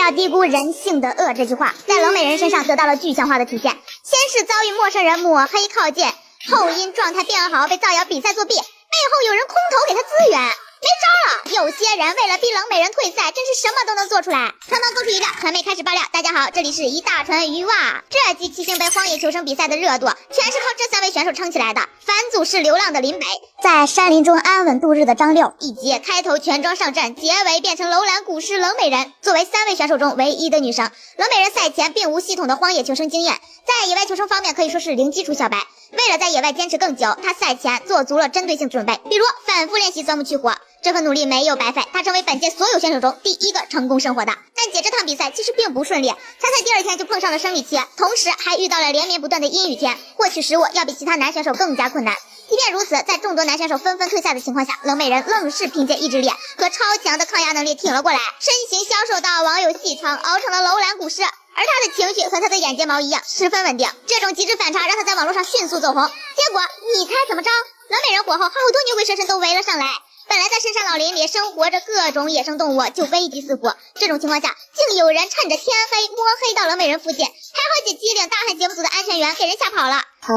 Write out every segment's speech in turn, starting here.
要低估人性的恶这句话，在冷美人身上得到了具象化的体现。先是遭遇陌生人抹黑靠近，后因状态变好被造谣比赛作弊，背后有人空投给他资源。没招了，有些人为了逼冷美人退赛，真是什么都能做出来。堂堂公主一个，传媒开始爆料。大家好，这里是一大船鱼哇。这季七星杯荒野求生比赛的热度，全是靠这3位选手撑起来的。反祖是流浪的林北，在山林中安稳度日的张六，以及开头全装上阵，结尾变成楼兰古尸冷美人。作为3位选手中唯一的女生，冷美人赛前并无系统的荒野求生经验，在野外求生方面可以说是零基础小白。为了在野外坚持更久，她赛前做足了针对性准备，比如反复练习钻木取火。这份努力没有白费，她成为本届所有选手中第一个成功生活的。但姐这趟比赛其实并不顺利，参赛第2天就碰上了生理期，同时还遇到了连绵不断的阴雨天，获取食物要比其他男选手更加困难。即便如此，在众多男选手纷纷退赛的情况下，冷美人愣是凭借意志力和超强的抗压能力挺了过来，身形消瘦到网友戏称熬成了楼兰古尸。而他的情绪和他的眼睫毛一样十分稳定，这种极致反差让他在网络上迅速走红。结果你猜怎么着？冷美人火后，好多牛鬼蛇神都围了上来。本来在深山老林里生活着各种野生动物就危机四伏，这种情况下竟有人趁着天黑摸黑到冷美人附近，还好几机灵大汉节目组的安全员给人吓跑了。还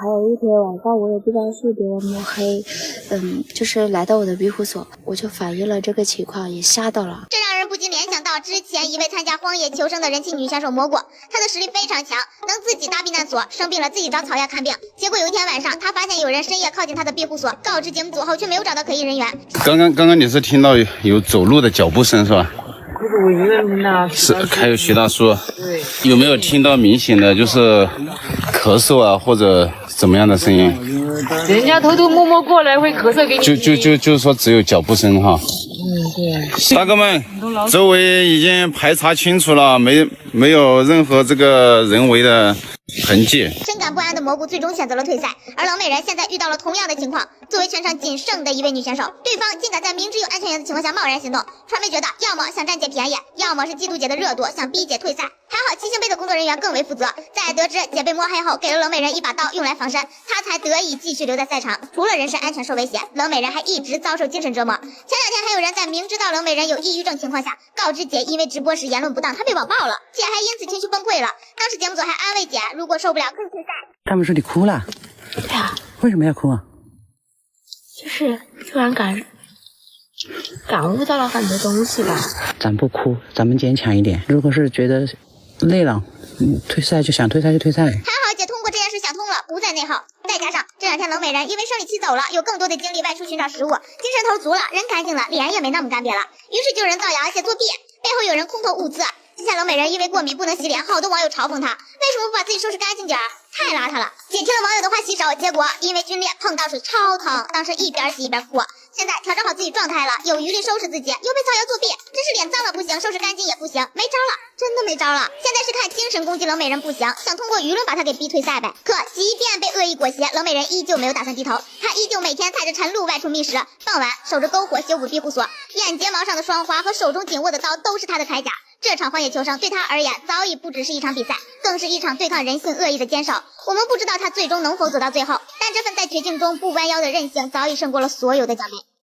有一天晚上，我也不知道是别人摸黑，就是来到我的庇护所，我就反映了这个情况，也吓到了。这让人不禁联想到之前一位参加荒野求生的人气女选手蘑菇，她的实力非常强，能自己搭避难所，生病了自己找草药看病。结果有一天晚上，她发现有人深夜靠近她的庇护所，告知节目组后却没有找到可疑人员。刚刚你是听到有走路的脚步声是吧？这是我一个人听的。是，还有徐大叔。对。有没有听到明显的就是咳嗽啊或者怎么样的声音？人家偷偷摸摸过来会咳嗽给你。就是说只有脚步声哈。对。大哥们，周围已经排查清楚了，没有任何这个人为的痕迹。深感不安的蘑菇最终选择了退赛，而冷美人现在遇到了同样的情况。作为全场仅剩的一位女选手，对方竟敢在明知有安全员的情况下贸然行动。传媒觉得，要么想占姐便宜，要么是嫉妒姐的热度，想逼姐退赛。还好七星杯的工作人员更为负责，在得知姐被摸黑后，给了冷美人一把刀用来防身，她才得以继续留在赛场。除了人身安全受威胁，冷美人还一直遭受精神折磨。前2天还有人在明知道冷美人有抑郁症情况下，告知姐因为直播时言论不当，她被网暴了，姐还因此情绪崩溃了。当时节目组还安慰姐，如果受不了可以退赛。他们说你哭了？对啊。为什么要哭啊？就是突然感悟到了很多东西吧。咱不哭，咱们坚强一点。如果是觉得累了，退赛就想退赛就退赛。还好姐通过这件事想通了，不再内耗。再加上这2天冷美人因为生理期走了，有更多的精力外出寻找食物，精神头足了，人干净了，脸也没那么干瘪了。于是就有人造谣写作弊，背后有人空投物资。之前冷美人因为过敏不能洗脸，好多网友嘲讽她为什么不把自己收拾干净点，太邋遢了。姐听了网友的话洗手，结果因为皲裂碰到水超疼，当时一边洗一边哭。现在调整好自己状态了，有余力收拾自己，又被造谣作弊，真是脸脏了不行，收拾干净也不行，没招了，真的没招了。现在是看精神攻击冷美人不行，想通过舆论把她给逼退赛呗。可即便被恶意裹挟，冷美人依旧没有打算低头，她依旧每天踩着晨露外出觅食，傍晚守着篝火修补庇护所，眼睫毛上的霜花和手中紧握的刀都是她的铠甲。这场荒野求生对他而言早已不只是一场比赛，更是一场对抗人性恶意的坚守。我们不知道他最终能否走到最后，但这份在绝境中不弯腰的韧性早已胜过了所有的奖杯。